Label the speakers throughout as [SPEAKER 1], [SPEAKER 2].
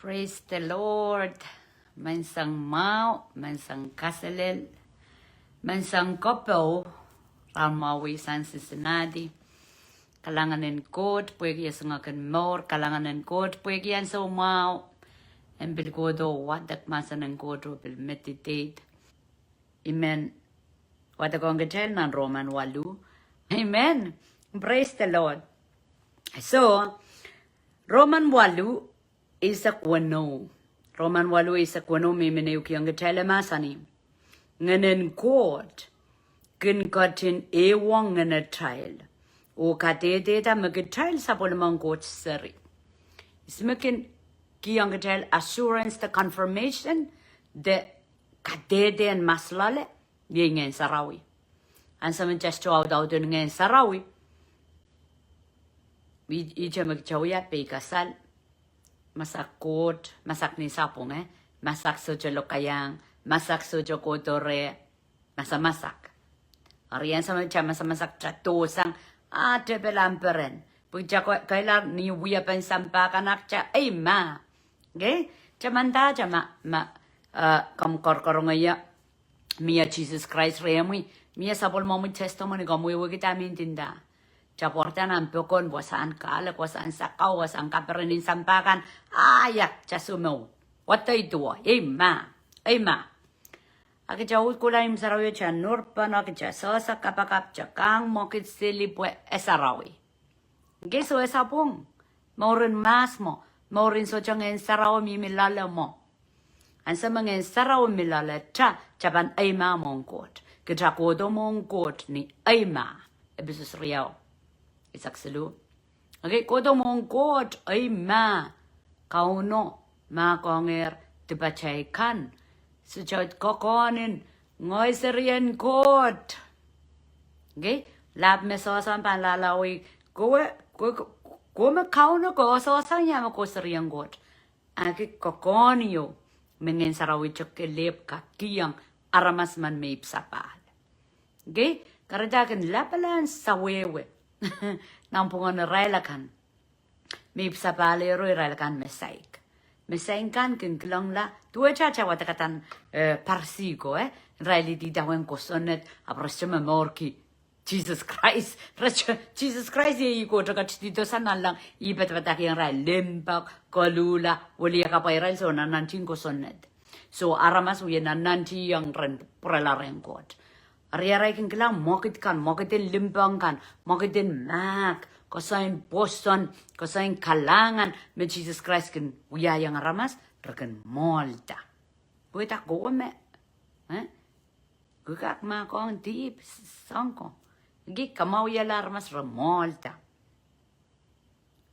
[SPEAKER 1] Praise the Lord. Mansang mau, mansang kasalel, mansang kopo, ramawi San Cincinnati. Kalanganin kot, puegi asangakan more, kalanganin kot, puegi an so mau. En bil godo wadak masanan godo bil meditate. Amen. Wadak ongetel nan Roman walu. Amen. Praise the Lord. So, Roman walu is a kwano. Roman walu is a kwano mimene ukianga tele masani. Nganen god. Kin katin ewang ngana tail. O katete ta meke tail sapolman god seri. Ismekin kianga tail assurance the confirmation the katete and maslale yengen sarawi. And some just to out ngen sarawi. Ija magchawya pe kasal. Masak kot, masak ni sapong masak sojo lokayang, masak sojo kodore, masak. Ariyan sa mga masak tratosang, tebelamperin. Pagja kaila ni wiya pan sampakan akcha, ma. Okay? Chamanda kam korkorongaya, Mia Jesus Christ reyamui, Mia sapol momu testimony gamu kita mintinda. Caportan ang pokon wasaan kala wasaan sakaw wasaan kaperenin sampakan ayak casumo what they do ma akijawut kulaim sarawi cha nurpa no akija sosa kapakap cakang mokit sili pue esarawi geso esapung morin masmo morin sojang en sarawi mimilala mo ansa mangen sarawi milala caban ma mongkot kita kodo mongkot ni ma ebisus riau Isak selu. Okay, kodo mong kot ay kauno konger dibacay kan. Sujud kokonin ngoy serian kot. Okay, lab me sosan pan lalawi go me kauno ko sosan yama ko serian kot. Aki kokonyo mengen sarawi chokelep kakiyang aramas man may sapal. Okay, karadagan lapalan sawewe. Nampungan railakan. May sapalero railakan mesaik. Mesaik kan kinklang la. Tuwa chacha watakatan parsigo Raili di dawen kosonet aprosya memorki. Jesus Christ. Jesus Christ ye ko taka dito sana lang ibet bataki ang rail limpak kolula wali ka pa rail so nanantin kosonet. So aramas uye nananti yang ren prela renkot. Ariaray kin kilang mokitin limbang kan, mokitin mak, kosain Boston, kosain kalangan, me Jesus Christ kin uyayang ramas, rekan molta. Buita gome, gugak ma kong deep sangko, gik kamau ya ramas remolta.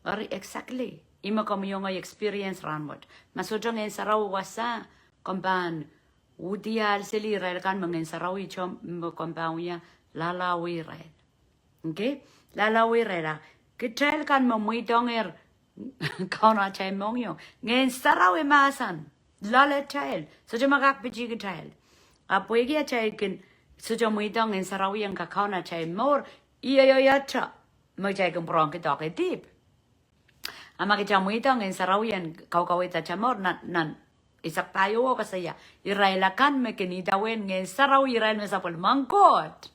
[SPEAKER 1] Ari exactly, ima kami yung experience ranmod, masujong en saraw wasa, kompan. Udial seli rail kan mengen sarawi chom kompaunya lalawi rail. Okay? Lalawi rail. Kitrail kan memui donger kau na chay mongyo. Ngen sarawi masan. Lala trail. Sujo magak biji kitrail. Apuigi chay kin sujo mui dong ngen sarawi yang kau na chay mor. Iya yatra. Magchay kin prong kitok etip. Ama kita mui dong ngen sarawi yang kau ita chamor nan Isak tayo ko kasaya. Irailakan me kinidawen ngen saraw irail me sapol mangkot.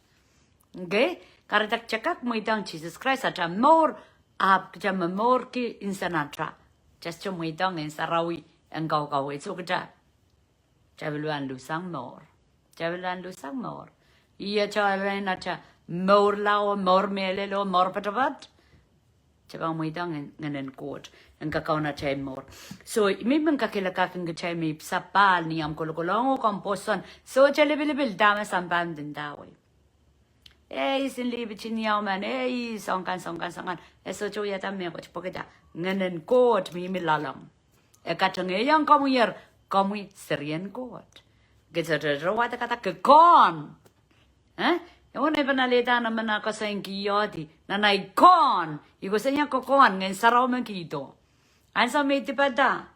[SPEAKER 1] Okay? Karatak cakak mo itang Jesus Christ at more up kaya mamor ki insanatra. Just mo itang ngen sarawi ang kau so kaya. Chabeluan lusang more. Chabeluan lusang more. Iya chabeluan na cha more lao, more melelo, more patabat. Chabang mo itang ngenen kot. Ang kakao na chay more. So, may mga kakilakakang chay may sapal niyam kulukulong o komposon. So, chalibilibil dama sampan din daw. Sin libichin niyaw man. Songkan. So, yata may ko. Chipokita. Nganen kot may milalang. Katangayang kamuy serian kot. Gitsa kata kekon. Yung na ipanalita naman ako sa inkiyoti. Nanay kon. Iko sa niya kokon. Ngayon saraw man kito. Ansa may tipada.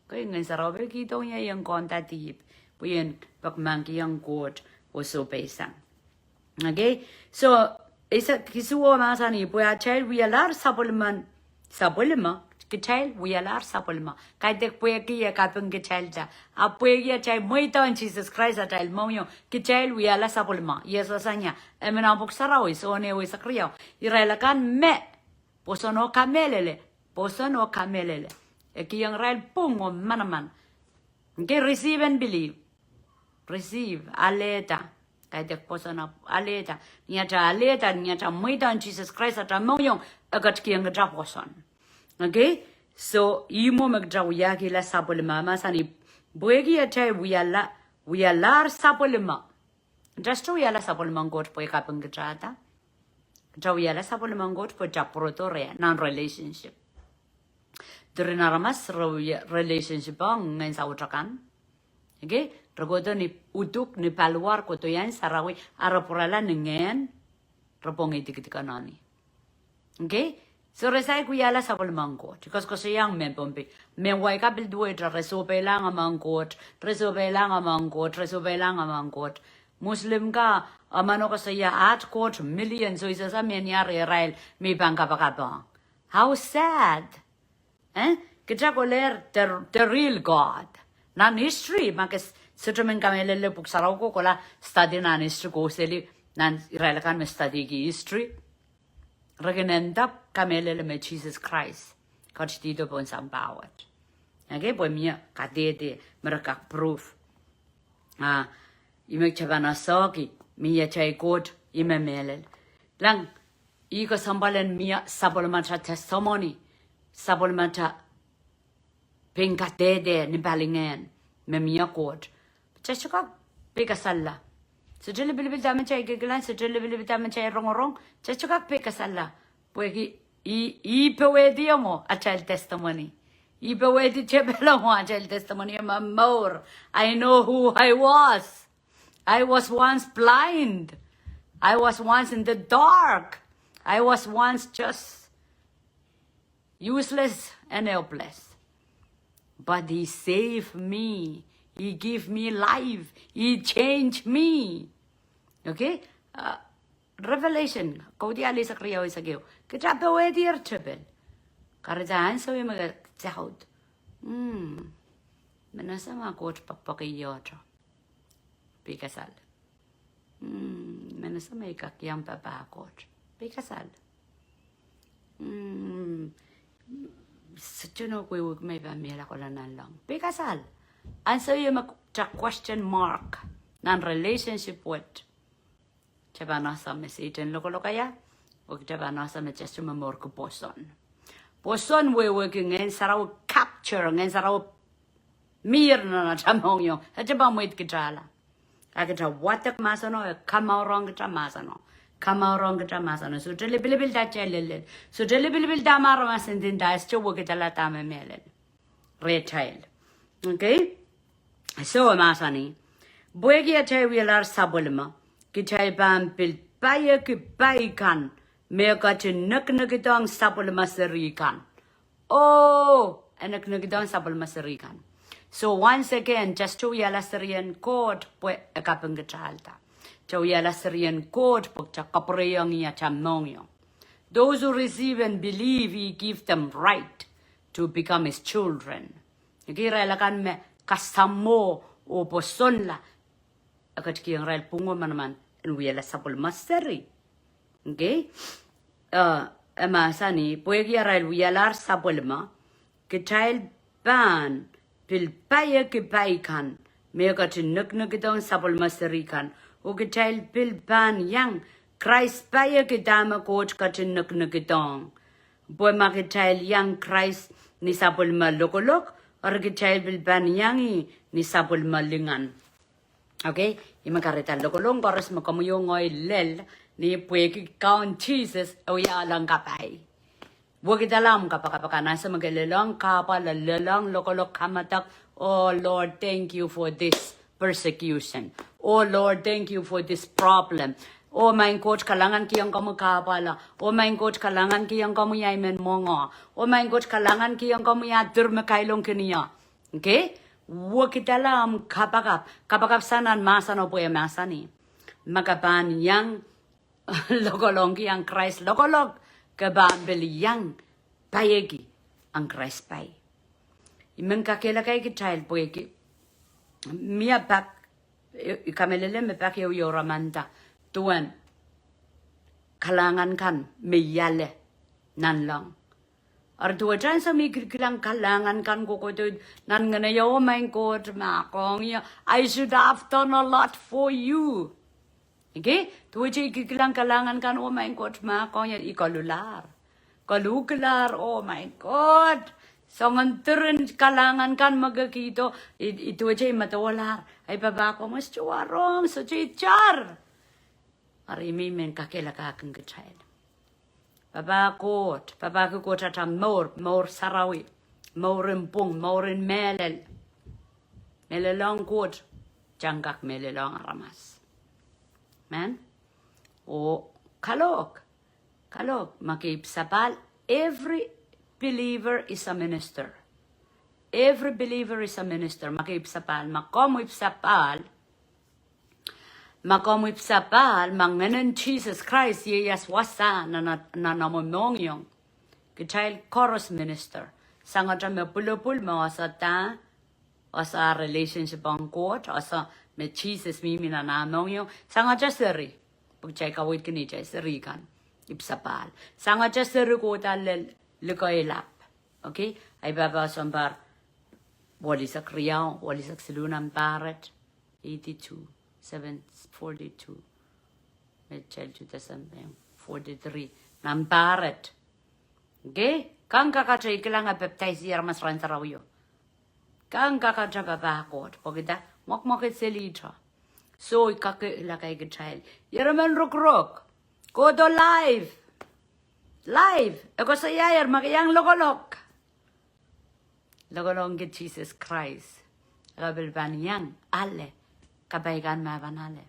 [SPEAKER 1] Kaya ngayon saraw man kito niya yung kontatip. Puyen pagmangki yung kot. Uso pesang. Okay? So, isa kisuwa masani. Puya child we alar sapulman. Sapulma. Kecil wialar sapulma. Kaitek pueki ya kapeng kecil ta. Apueki ya cai muiton Jesus Christ atal monyo. Kecil wiala sapulma. Yesosanya. Emena buksarawi so ne wi sakriyo. Irelakan me. Posono kamelele. Posono kamelele. Eki yang rail pungo manaman. Okay, receive and believe. Receive. Aleta. Kaitek posono aleta. Nyata aleta. Nyata muiton Jesus Christ atal monyo. Agat ki yang gajah poson. Okay, so imo magdrawya kila sapulma masani buegi atai wialar sapulma. Just to wiala sapulma got po ikapang gajata. Drawya sapulma got po japrotore non relationship. Drinaramas relationship ang ngayon sa utrakan. Okay, ragoto ni utuk ni paluar ko to yan sarawi arapurala ni ngayon rapong itikitikanani. Okay. So resai kuyala sa mangkot. Because kasi yang men pompi. Men wai ka bilduwe tra resope lang ang mangkot. Resope lang ang mangkot. Resope lang ang mangkot. Muslim ka amano kasi ya at court million so isa sa menyari Israel may pangkapakapang. How sad. Kita ko ler the real God. Nan history makes sutramen kamelele puksaraw ko kola study nan history ko seli nan Israel kan me study ki history. Regenendap kamelele me Jesus Christ. Kach dito po sa bawat. Okay, po miya kadete mereka proof. Imek chabana soki miya chay kot ime melel. Lang iko sambalen miya sabulmata testimony. Sabulmata pengkatede ni balingen me miya kot. Chachaka pekasalla. Sejele bilibil damen chay gegelan, sejele bilibil damen chay rong-rong, chachukak pe kasala. Pueki i pewedi mo achal testimony. I pewedi chebela mo achal testimony more. I know who I was. I was once blind. I was once in the dark. I was once just useless and helpless. But he saved me. He gave me life. He changed me. Okay? Revelation. Kau dia ali sakriyaw isagyo. Kita pewedi ertebel. Karajahan sawi magagsaud. Manasa makot papakiyoto. Pikasal. Manasa may kakyang papakot. Pikasal. Sutuno ko yung may pamila ko lang lang. Pikasal. Answer yung question mark ng relationship with Chaba nasa me Satan loko ya o chaba nasa me just mamor ko poson. Poson we working ngayon saraw capture ngayon saraw mir na chamong yo. Chaba mo itkitala. Agata watak masano kamaurong kita masano. Kamaurong kita masano. So delibil da chelel. So delibil da maro masendin da is cho kita la tama melen. Retail. Okay? So masani. Buegi atay wilar sabulma. Kitay bampil paya ki paikan. Meka nak sabulma serikan. Oh, nak sabulma serikan. So once again, just to yala Syrian court pwe ekapeng gechalta. To yala Syrian court pwe chakapreyong ya chamnongyo. Those who receive and believe, he give them right to become his children. Kira lakan me kasamo o posonla. Akat kiyang rail pungo manaman and yala sabulma seri. Okay? Masani pwe kya rail yalar sabulma. Kitay ban pil paya ki paikan mega nak itong sabulma serikan o kitay pil ban yang Christ paya ki dama coach ka nak itong boy makitay yang Christ ni sabulma lokolok or kitay pil ban yangi ni sabulma lingan. Okay, imakarita lokolong koros mo kamuyong ngoy lel ni puweki count Jesus o yalang kapay. Wag italam kapag nasa magalalang kapa lalalang lokolok kamatak. Oh Lord, thank you for this persecution. Oh Lord, thank you for this problem. Oh my coach kalangan kiyang kamu kapala. Oh my coach kalangan kiyang kamu yaimen mongo. Oh my coach kalangan kiyang kamu yatur makailong kiniya. Okay? Wag italam kapag sanan masano po yung masani. Makapan yang lokolong kiyang Christ lokolog. Kabambel yang payegi ang Krespay. Imeng kakela kay child poeki. Mia pak ikamelele me pak yo yoramanta tuan kalangan kan meyale nan lang. Artua dyan sa may kilang kalangan kan ko nan nga na yo my God makong ya I should have done a lot for you. Okay? Tuwa dyan kilang kalangan kan oh my God makong ya ikalular. Kalukular oh my God. So nganturin kalangan kan magakito ito dyan matawalar. Ay baba ko mas chuwarong so chichar. Arimi men kakela kakang kachayla. Baba ko tata mor sarawi, morin pung, morin melelong kot, jangkak melelong aramas. Man, o kalok, makip sapal. Every believer is a minister. Every believer is a minister. Makip sapal, makomip sapal. Makomip sapal, manganan Jesus Christ, yes wasa na namomong yung. Kichayl chorus minister. Sanga dyan me pulupul mo asa ta, asa relationship ang court, asa me Jesus mimi na namong yung. Sanga dyan seri. Pagchay kawit kini chay seri kan. Ipsapal. Sanga dyan seri ko ta likoy lap. Okay? Ay baba sambar. Wali sa kriyaw, wali sa silunang paret. 82. 742 Mitchell 2043 Namparet. Okay? Kang kakachay kailangan baptize yar mas ran sarawiyo. Kang kakachay babakot. Pagkita, mokmokit silitra. So, kakilakay kachay. Yaraman ruk. Go to live. Ako sa yayar, makiyang logolok. Logolong kit Jesus Christ. Kabilban yang, ale. Kabaikan mabanale.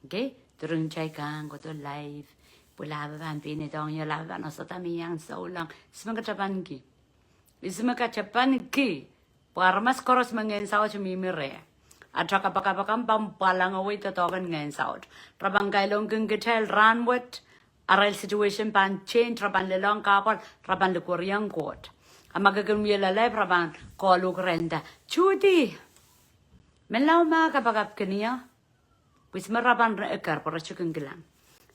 [SPEAKER 1] Okay? Turun chay kang ko to live. Pulaban pinitong yung laban. O sa tamiyang sa ulang. Ismakachapan ki. Para mas koros mangen sao chumimire. At saka pakapakang pampalang away totokan ngayon sao. Rabang kailong kong kichel ranwet. Aral situation pan change. Rabang lelong kapal. Rabang lukuryang kot. Ang magagawin yung lalay. Rabang koluk renda. Chudi! Melaw mga kapagap kaniya, wis maraban ekar para chukin gilang.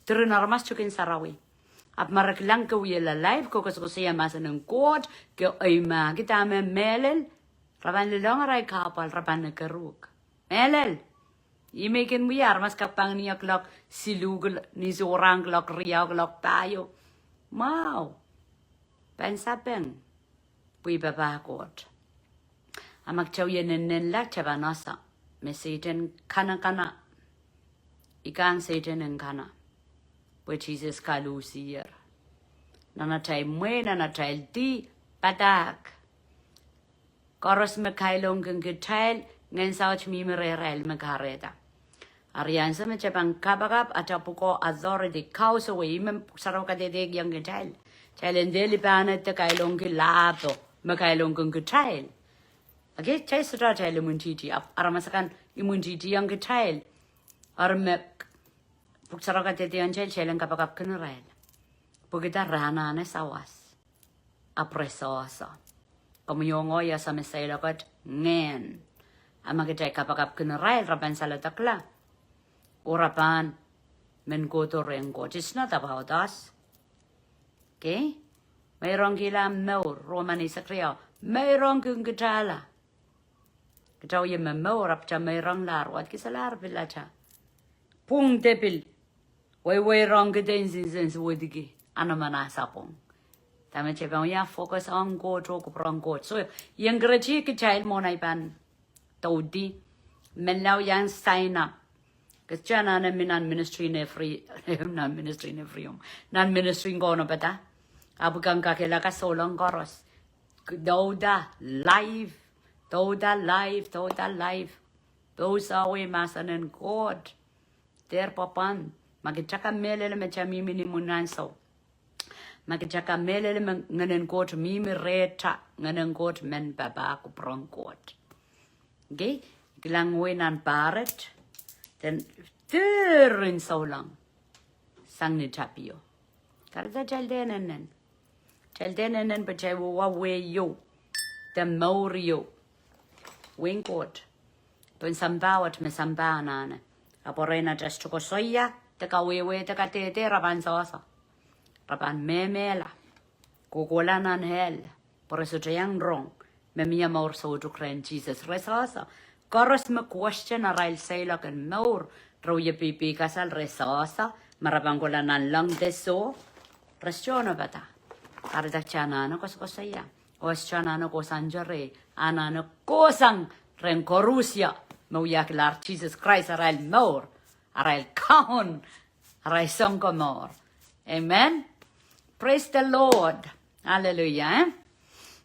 [SPEAKER 1] Turu narmas chukin sarawi. Ap maraklang ka wiyala live ko kasi siya masa ng kod, kaya ay kita me melel, raban lilong aray kapal, raban nakaruk. Melel, imekin wiyar mas kapang niya klok silugol, ni sorang klok riyaw klok tayo. Wow, pensapin, puy babakot. Amak chaw yan la chabanasa. Me Satan kana. Ikan Satan en kana. Pues Jesus kalusier. Nanatay mwe, nanatay di, patak. Koros me kailong keng kitail, ngayon sauch mi mererel me kareta. Arian sa me chapang kabagap at apuko authority kausa we imem saraw kadedeg yang kitail. Chalendeli panet te kailong kilato, me kailong keng kitail. Okay, chay sudah chay lemuntiti. Aramasakan imuntiti yang kecil. Armek puksarakan tetian chay leng kapakap kenerail. Pugita rana ne sawas. Apresosa. Kamuyongo ya sa mesailakat ngen. Amakitay kapakap kenerail rapan salatakla. Urapan menkoto rengko. It's not about us. Okay? Mayroong kilam no Romani sakriyaw. Mayroong kung kitala. Kitaw yung mamorap cha mayroong larwat kisalar pila cha. Pung tepil. Way wrong kitain sinsen suwedigi. Ano man asapong. Tama chepang ya focus on God ko prong God. So yung grachi kichail mo na ipan. Tawdi. Menlaw yang sign up. Kasi na minan ministry ne free. Nan ministry ne free yung. Nan ministry ko no bata. Abugang kakila ka solong koros. Dauda live. Toda life. Those are we masanen God. Der papan. Magichaka melele me chamimi ni munanso. Magichaka melele me nganen God mimi reta. Nganen God men baba ko prong God. Okay? Ilang winan paret. Then, terin so lang. Sang ni tapio. Karda jaldenen. Chaldenan Bajawa way yo. The Morio. Winkwood. Pun sambawat me sambanane. Aporena just to soya. The kawewe the catete raban sosa. Raban memela. Kukulanan hell. Por eso yang wrong. Me mia more so to cren Jesus resasa. Koros me question a rail sailor and more. Roye pipi casal resasa. Marabangolanan lang de so. Restiona bata. Karda chanano kosaya. Oschanano kosanjare. Anano kosang renkorusia. Moyak lar Jesus Christ a rail more. A rail kaun. A rail sonko more. Amen. Praise the Lord. Hallelujah.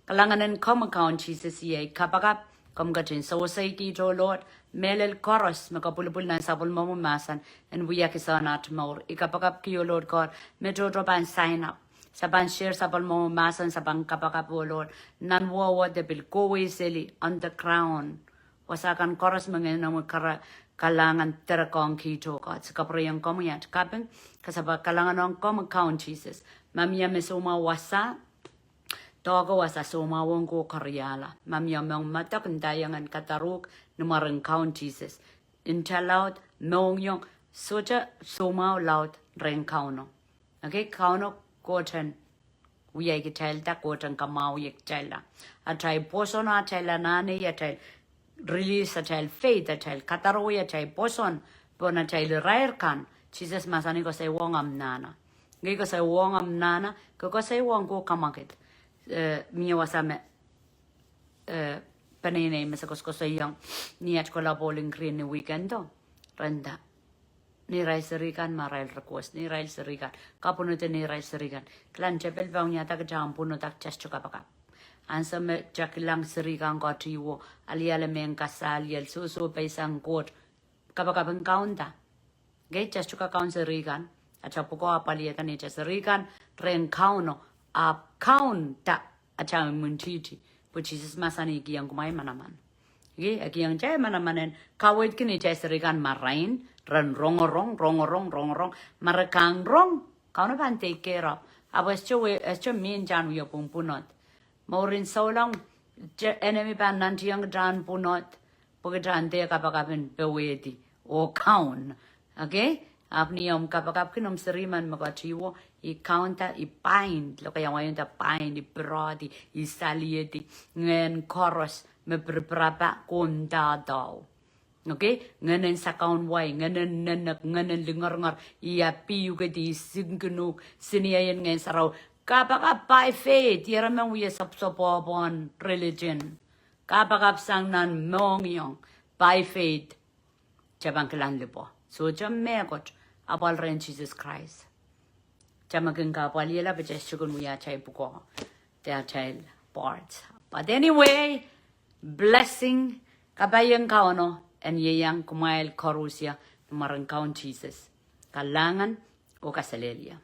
[SPEAKER 1] Kalanganan come account Jesus ye kapagap come gatin so say ki jo Lord melel chorus makapulupul na sabul mo masan and we yakisana more ikapagap ki Lord God medro ban sign up saban share sabul mo masan sabang kapagap o Lord nan wo the bil go seli on the crown wasakan chorus mga na kara kalangan terakong ki jo God sa kapriyang komyat kapeng kasaba kalangan come account Jesus mamia mesoma wasa Togo was a soma wongo koreala. Mamia mong matak dayangan kataruk numarang count Jesus. Intalout mong yung soja soma loud ren kauno. Okay, kauno koten. We ay kitel da koten kamau yek tela. A try poson a tela nane ya tel. Release a tel faith a tel. Kataro ya tel poson. Bona tel rare kan. Jesus masani ko say wongam nana. Ngay ko say wongam nana. Ko say wongo kamakit. Mia wasame panene masakos sa yang niat ko la bowling green ni weekendo renda ni rai serikan maral request ni rai serikan kapunute ni rai serikan klan chepel bangnya tak jampuno tak chas chuka baka ansa me jakilang serikan ko tiwo aliale men kasal yel susu paisang kot kabaka bang kaunta gay chas chuka kaun serikan acha poko apalia kan ni chas serikan ren kauno up count ta acha muntiti but Jesus masani ki yang kumai manaman ge aki yang jay manamanen kawit kini jay serikan marain ran rongorong marakang rong kauna pan take care of abas cho min jan yo punot morin so long enemy pan nanti yang jan punot pogjan te kapakapin bewedi o count okay Apniom kapag kinom seriman magatiwo I counta I bind lo kaya ngayon ta bind I brodi I salieti ngen chorus me preprapa konda daw okay ngenen sakaun way ngenen nenek ngenen lingar I api juga di singkenuk siniayan ngen saraw kapag by faith yara mang wiya sapsopobon religion kapag sang nan mongyong by faith jabang kelan lipo so jam megot Abal ren Jesus Christ. Jamakin ka apal yela but just sugar we are buko. They are child parts. But anyway, blessing kabayang kaono and yeyang kumail korusia numarang kaon Jesus. Kalangan o kasalelia.